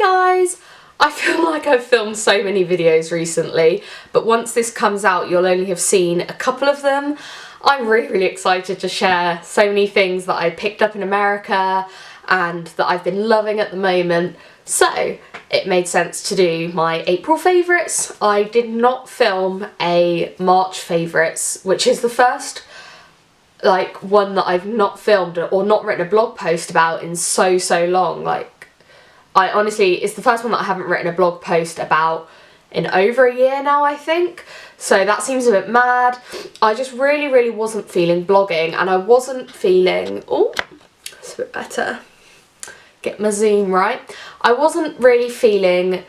guys! I feel like I've filmed so many videos recently, but once this comes out you'll only have seen a couple of them. I'm really excited to share so many things that I picked up in America and that I've been loving at the moment. So it made sense to do my April favourites. I did not film a March favourites, which is the first one that I've not filmed or not written a blog post about in so long. I honestly, it's the first one that I haven't written a blog post about in over a year now, I think. So that seems a bit mad. I just really wasn't feeling blogging, and I wasn't feeling, oh, it's a bit better. Get my zoom right. I wasn't really feeling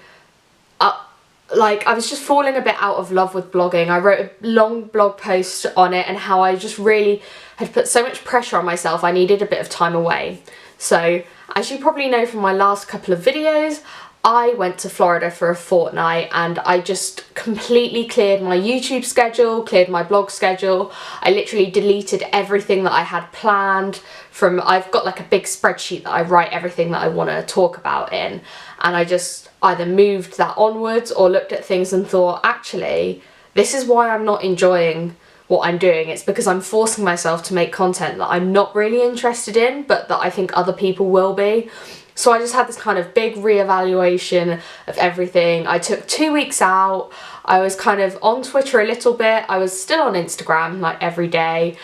I was just falling a bit out of love with blogging. I wrote a long blog post on it and how I just really had put so much pressure on myself. I needed a bit of time away. So as you probably know from my last couple of videos, I went to Florida for a fortnight and I just completely cleared my YouTube schedule, cleared my blog schedule. I literally deleted everything that I had planned from, I've got like a big spreadsheet that I write everything that I want to talk about in, and I just either moved that onwards or looked at things and thought, actually, this is why I'm not enjoying what I'm doing. It's because I'm forcing myself to make content that I'm not really interested in, but that I think other people will be. So I just had this kind of big reevaluation of everything. I took 2 weeks out. I was kind of on Twitter a little bit. I was still on Instagram like every day.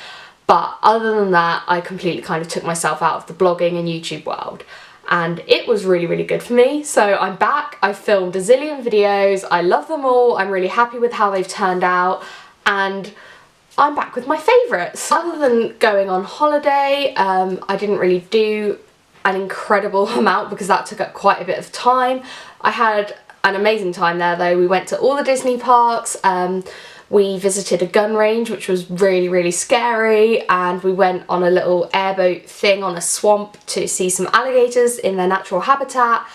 But other than that, I completely kind of took myself out of the blogging and YouTube world. And it was really good for me. So I'm back. I've filmed a zillion videos. I love them all. I'm really happy with how they've turned out. And I'm back with my favourites. Other than going on holiday, I didn't really do an incredible amount because that took up quite a bit of time. I had an amazing time there though. We went to all the Disney parks, we visited a gun range which was really scary, and we went on a little airboat thing on a swamp to see some alligators in their natural habitat,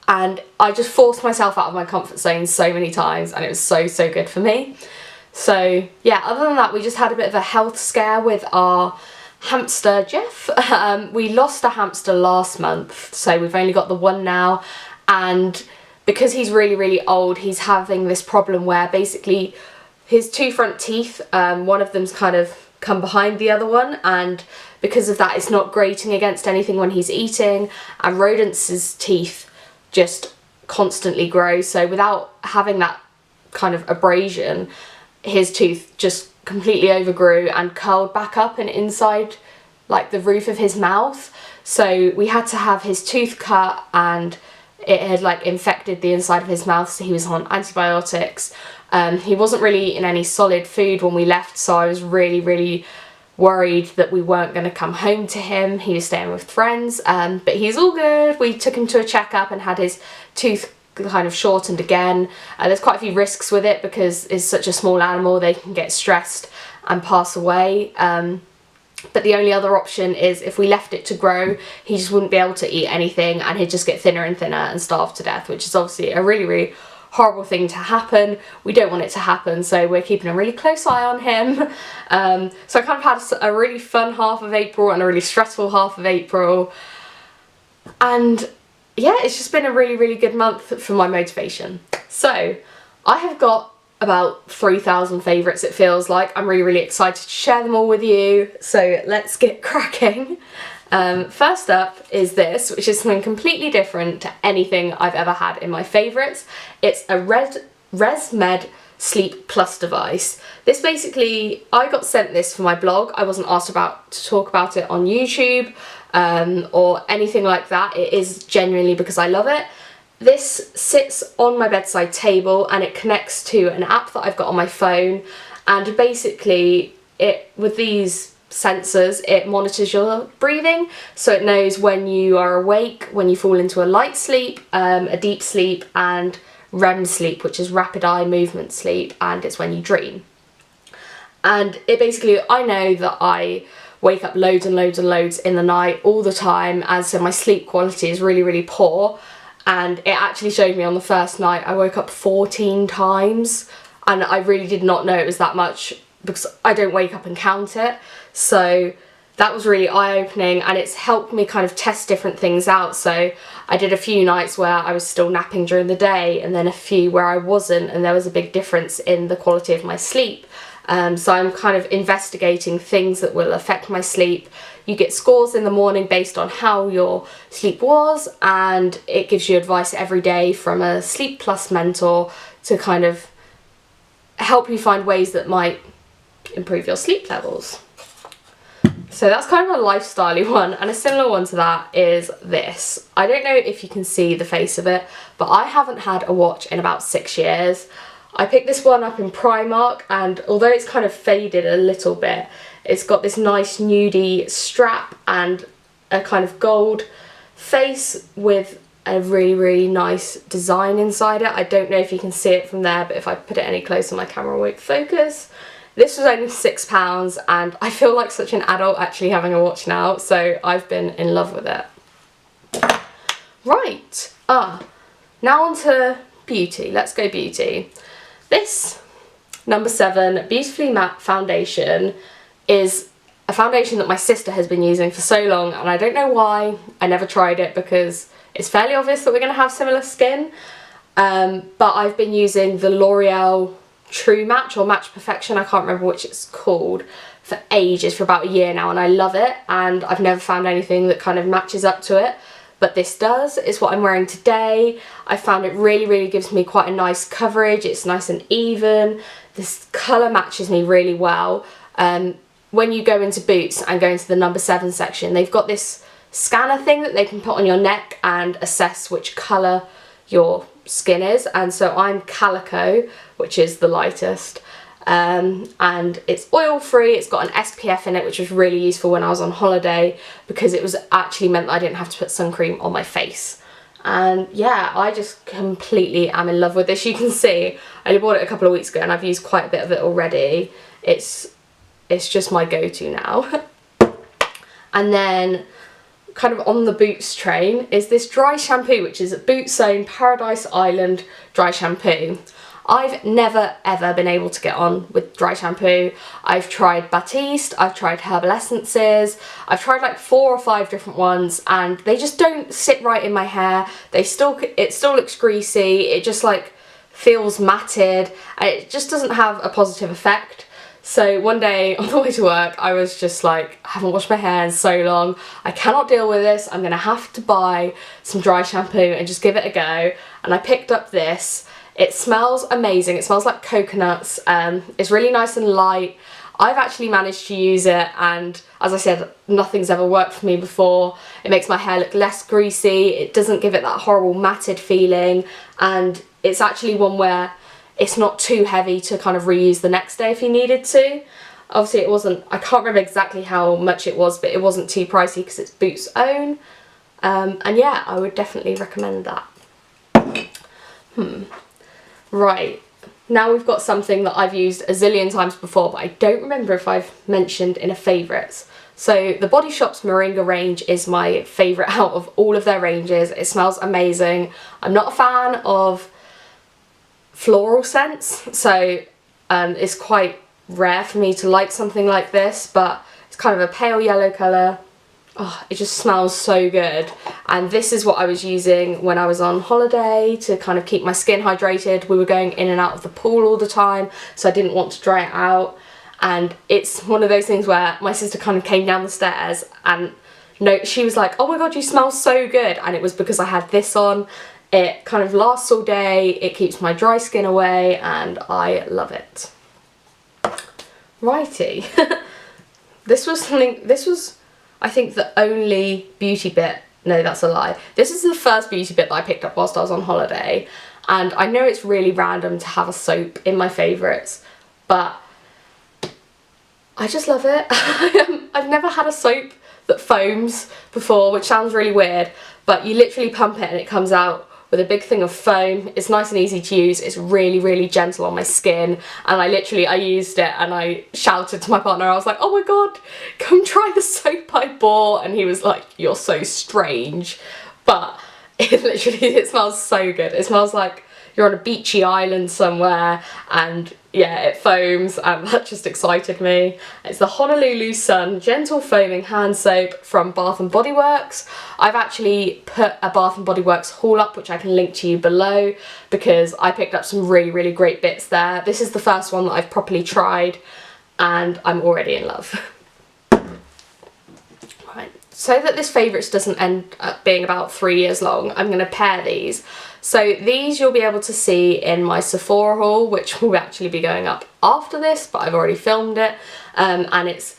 and I just forced myself out of my comfort zone so many times and it was so good for me. So yeah, other than that, we just had a bit of a health scare with our hamster Jeff. We lost a hamster last month, so we've only got the one now, and because he's really old, he's having this problem where basically his two front teeth, one of them's kind of come behind the other one, and because of that it's not grating against anything when he's eating, and rodents' teeth just constantly grow, so without having that kind of abrasion, his tooth just completely overgrew and curled back up and inside like the roof of his mouth. So we had to have his tooth cut, and it had like infected the inside of his mouth, so he was on antibiotics. He wasn't really eating any solid food when we left, so I was really worried that we weren't going to come home to him. He was staying with friends, but he's all good. We took him to a checkup and had his tooth kind of shortened again. There's quite a few risks with it because it's such a small animal, they can get stressed and pass away. But the only other option is if we left it to grow, he just wouldn't be able to eat anything and he'd just get thinner and thinner and starve to death, which is obviously a really horrible thing to happen. We don't want it to happen, so we're keeping a really close eye on him. So I kind of had a really fun half of April and a really stressful half of April. And yeah, it's just been a really good month for my motivation. So I have got about 3,000 favourites, it feels like. I'm really excited to share them all with you, so let's get cracking. First up is this, which is something completely different to anything I've ever had in my favourites. It's a ResMed Sleep Plus device. This basically, I got sent this for my blog. I wasn't asked to talk about it on YouTube or anything like that. It is genuinely because I love it. This sits on my bedside table and it connects to an app that I've got on my phone, and basically with these sensors it monitors your breathing, so it knows when you are awake, when you fall into a light sleep, a deep sleep, and REM sleep, which is rapid eye movement sleep, and it's when you dream. And it basically, I know that I wake up loads and loads in the night all the time, and so my sleep quality is really poor. And it actually showed me on the first night I woke up 14 times, and I really did not know it was that much because I don't wake up and count it. So that was really eye-opening, and it's helped me kind of test different things out. So I did a few nights where I was still napping during the day, and then a few where I wasn't, and there was a big difference in the quality of my sleep. So I'm kind of investigating things that will affect my sleep. You get scores in the morning based on how your sleep was, and it gives you advice every day from a Sleep Plus mentor to kind of help you find ways that might improve your sleep levels. So that's kind of a lifestyle-y one, and a similar one to that is this. I don't know if you can see the face of it, but I haven't had a watch in about 6 years. I picked this one up in Primark, and although it's kind of faded a little bit, it's got this nice nudie strap and a kind of gold face with a really nice design inside it. I don't know if you can see it from there, but if I put it any closer my camera won't focus. This was only £6, and I feel like such an adult actually having a watch now, so I've been in love with it. Right, now on to beauty. Let's go beauty. This number 7 Beautifully Matte foundation is a foundation that my sister has been using for so long, and I don't know why. I never tried it because it's fairly obvious that we're going to have similar skin, but I've been using the L'Oreal True Match or Match Perfection, I can't remember which it's called, for ages, for about a year now, and I love it, and I've never found anything that kind of matches up to it. But this does. It's what I'm wearing today. I found it really gives me quite a nice coverage. It's nice and even. This colour matches me really well. When you go into Boots and go into the number 7 section, they've got this scanner thing that they can put on your neck and assess which colour your skin is. And so I'm Calico, which is the lightest. And it's oil free, it's got an SPF in it, which was really useful when I was on holiday because it was actually meant that I didn't have to put sun cream on my face. And yeah, I just completely am in love with this. You can see I only bought it a couple of weeks ago and I've used quite a bit of it already. It's just my go-to now. And then kind of on the Boots train is this dry shampoo, which is Boots Own Paradise Island dry shampoo. I've never ever been able to get on with dry shampoo. I've tried Batiste, I've tried Herbal Essences, I've tried like 4 or 5 different ones, and they just don't sit right in my hair. It still looks greasy, it just like feels matted, and it just doesn't have a positive effect. So one day on the way to work, I was just like, I haven't washed my hair in so long, I cannot deal with this, I'm gonna have to buy some dry shampoo and just give it a go. And I picked up this. It smells amazing, it smells like coconuts, it's really nice and light. I've actually managed to use it, and as I said, nothing's ever worked for me before. It makes my hair look less greasy, it doesn't give it that horrible matted feeling, and it's actually one where it's not too heavy to kind of reuse the next day if you needed to. Obviously it wasn't, I can't remember exactly how much it was, but it wasn't too pricey because it's Boots Own. And yeah, I would definitely recommend that. Right, now we've got something that I've used a zillion times before, but I don't remember if I've mentioned in a favourites. So the Body Shop's Moringa range is my favourite out of all of their ranges. It smells amazing. I'm not a fan of floral scents, so it's quite rare for me to like something like this, but it's kind of a pale yellow colour. Oh, it just smells so good, and this is what I was using when I was on holiday to kind of keep my skin hydrated. We were going in and out of the pool all the time, so I didn't want to dry it out, and it's one of those things where my sister kind of came down the stairs and she was like, oh my god, you smell so good, and it was because I had this on. It kind of lasts all day, it keeps my dry skin away, and I love it. Righty. This was I think the only beauty bit, no that's a lie, this is the first beauty bit that I picked up whilst I was on holiday, and I know it's really random to have a soap in my favourites, but I just love it. I've never had a soap that foams before, which sounds really weird, but you literally pump it and it comes out with a big thing of foam. It's nice and easy to use, it's really gentle on my skin, and I used it and I shouted to my partner, I was like, oh my god, come try the soap I bought, and he was like, you're so strange, but it smells so good. It smells like you're on a beachy island somewhere and yeah, it foams, and that just excited me. It's the Honolulu Sun Gentle Foaming Hand Soap from Bath & Body Works. I've actually put a Bath & Body Works haul up, which I can link to you below, because I picked up some really, really great bits there. This is the first one that I've properly tried, and I'm already in love. Right, so that this favourites doesn't end up being about 3 years long, I'm going to pair these. So these you'll be able to see in my Sephora haul, which will actually be going up after this, but I've already filmed it. And it's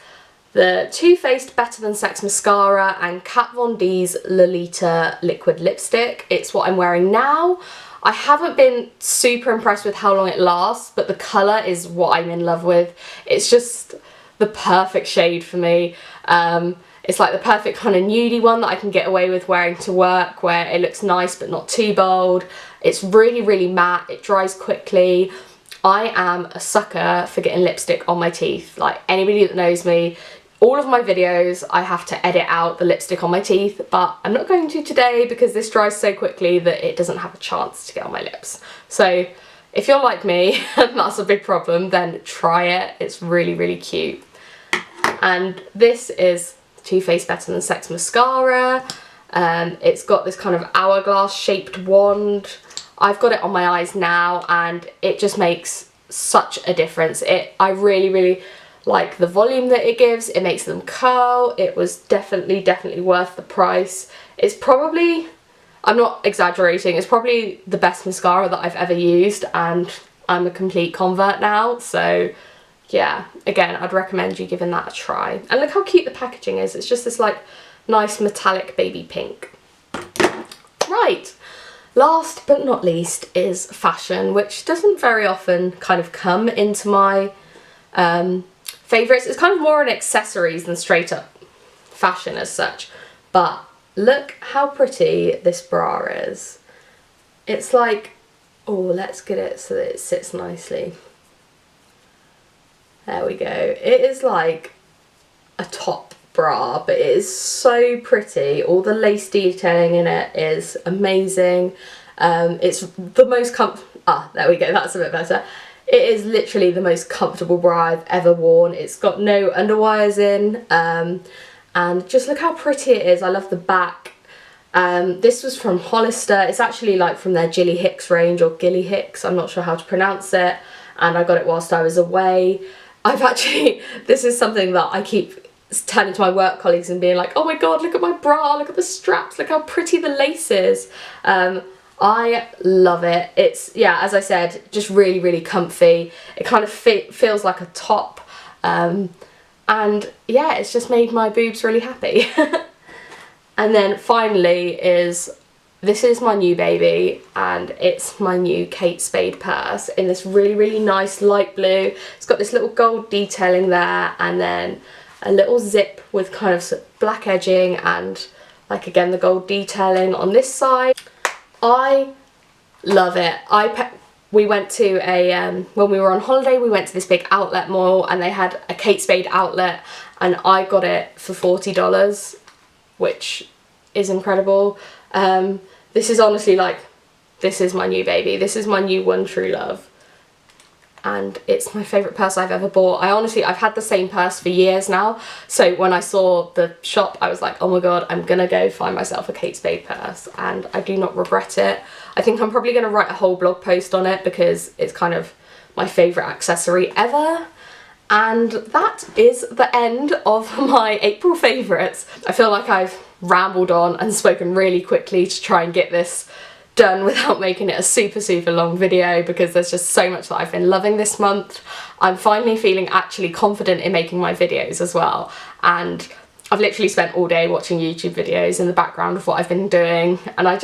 the Too Faced Better Than Sex Mascara and Kat Von D's Lolita Liquid Lipstick. It's what I'm wearing now. I haven't been super impressed with how long it lasts, but the colour is what I'm in love with. It's just the perfect shade for me. It's like the perfect kind of nudie one that I can get away with wearing to work, where it looks nice but not too bold. It's really, really matte, it dries quickly. I am a sucker for getting lipstick on my teeth. Like, anybody that knows me, all of my videos I have to edit out the lipstick on my teeth, but I'm not going to today because this dries so quickly that it doesn't have a chance to get on my lips. So if you're like me and that's a big problem, then try it. It's really, really cute. And this is Too Faced Better Than Sex Mascara. It's got this kind of hourglass shaped wand. I've got it on my eyes now and it just makes such a difference. I really, really like the volume that it gives. It makes them curl. It was definitely worth the price. It's probably, I'm not exaggerating, it's probably the best mascara that I've ever used, and I'm a complete convert now. So yeah, again, I'd recommend you giving that a try. And look how cute the packaging is. It's just this like nice metallic baby pink. Right, last but not least is fashion, which doesn't very often kind of come into my favourites. It's kind of more an accessories than straight up fashion as such. But look how pretty this bra is. It's like, oh, let's get it so that it sits nicely. There we go. It is like a top bra, but it is so pretty. All the lace detailing in it is amazing. It's the most there we go, that's a bit better. It is literally the most comfortable bra I've ever worn. It's got no underwires in, and just look how pretty it is. I love the back. This was from Hollister. It's actually like from their Gilly Hicks range, or Gilly Hicks, I'm not sure how to pronounce it, and I got it whilst I was away. This is something that I keep turning to my work colleagues and being like, oh my god, look at my bra, look at the straps, look how pretty the lace is. I love it. It's, yeah, as I said, just really, really comfy. It kind of feels like a top, and yeah, it's just made my boobs really happy. And then finally this is my new baby, and it's my new Kate Spade purse in this really, really nice light blue. It's got this little gold detailing there, and then a little zip with kind of black edging, and like again the gold detailing on this side. I love it. We went to when we were on holiday, we went to this big outlet mall and they had a Kate Spade outlet, and I got it for $40, which is incredible. This is honestly like, this is my new baby. This is my new one true love. And it's my favourite purse I've ever bought. I've had the same purse for years now. So when I saw the shop, I was like, oh my god, I'm gonna go find myself a Kate Spade purse. And I do not regret it. I think I'm probably gonna write a whole blog post on it because it's kind of my favourite accessory ever. And that is the end of my April favourites. I feel like I've rambled on and spoken really quickly to try and get this done without making it a super long video, because there's just so much that I've been loving this month. I'm finally feeling actually confident in making my videos as well, and I've literally spent all day watching YouTube videos in the background of what I've been doing, and I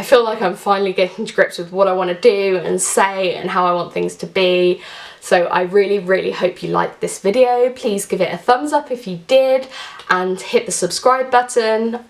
feel like I'm finally getting to grips with what I want to do and say and how I want things to be. So I really hope you liked this video. Please give it a thumbs up if you did, and hit the subscribe button.